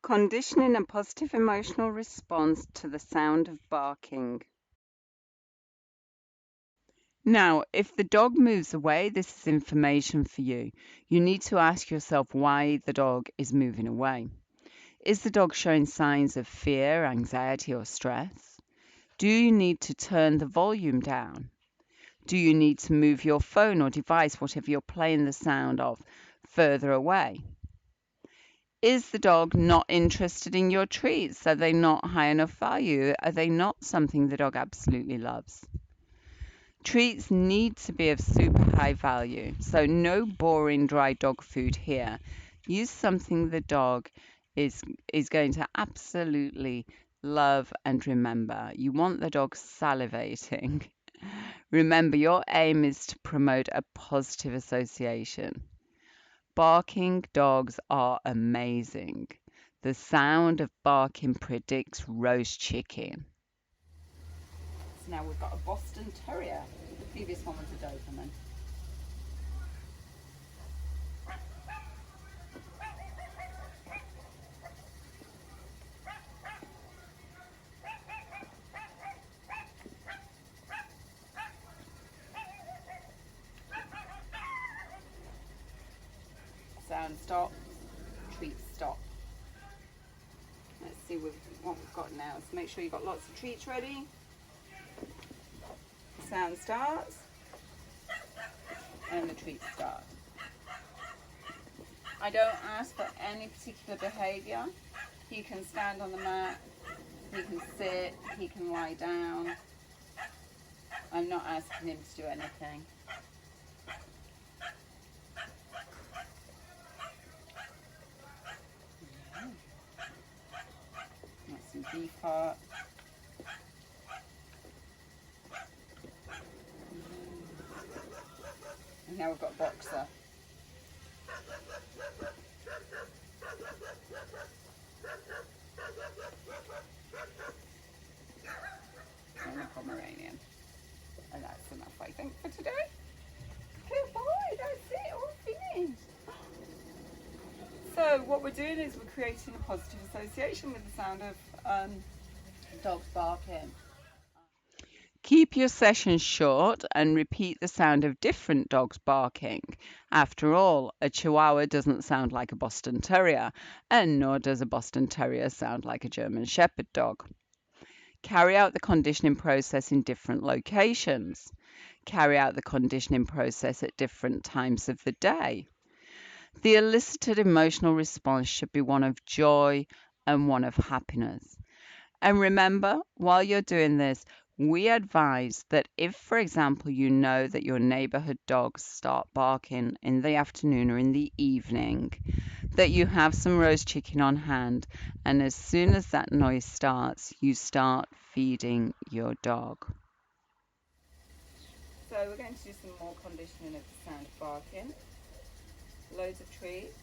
Conditioning a positive emotional response to the sound of barking. Now, if the dog moves away, this is information for you. You need to ask yourself why the dog is moving away. Is the dog showing signs of fear, anxiety, or stress? Do you need to turn the volume down? Do you need to move your phone or device, whatever you're playing the sound of, further away? Is the dog not interested in your treats? Are they not high enough value? Are they not something the dog absolutely loves? Treats need to be of super high value, so no boring dry dog food here. Use something the dog is going to absolutely love and remember. You want the dog salivating. Remember, your aim is to promote a positive association. Barking dogs are amazing. The sound of barking predicts roast chicken. So now we've got a Boston Terrier. The previous one was a Doberman. Sound stop, treats stop. Let's see what we've got now. So make sure you've got lots of treats ready. The sound starts and the treats start. I don't ask for any particular behaviour. He can stand on the mat, he can sit, he can lie down. I'm not asking him to do anything. That's some beef heart. And now we've got Boxer. And a Pomeranian. And that's enough, I think, for today. Good boy, that's it, all finished. So what we're doing is we're creating a positive association with the sound of dogs barking. Keep your sessions short and repeat the sound of different dogs barking. After all, a Chihuahua doesn't sound like a Boston Terrier, and nor does a Boston Terrier sound like a German Shepherd dog. Carry out the conditioning process in different locations. Carry out the conditioning process at different times of the day. The elicited emotional response should be one of joy and one of happiness. And remember, while you're doing this, we advise that if, for example, you know that your neighborhood dogs start barking in the afternoon or in the evening, that you have some roast chicken on hand, and as soon as that noise starts, you start feeding your dog. So we're going to do some more conditioning of the sound of barking. Loads of treats.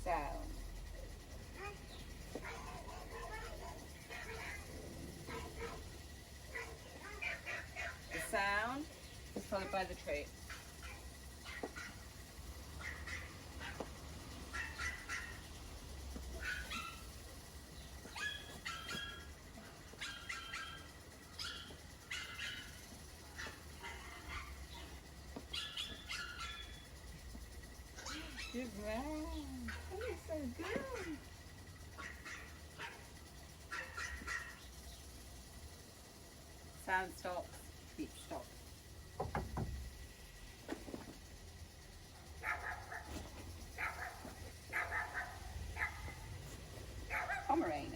Sound. The sound is followed by the treat. Good man. Oh, you're so good. Sound stops, treat stops. Pomeranian.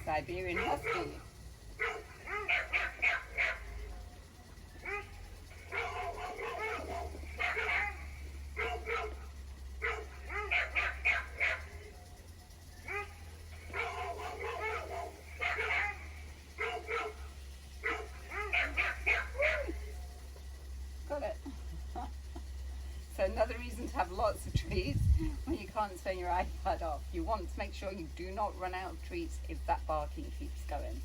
Siberian Husky. Got it. So another reason to have lots of treats when you can't turn your iPad off. You want to make sure you do not run out of treats if that barking keeps going.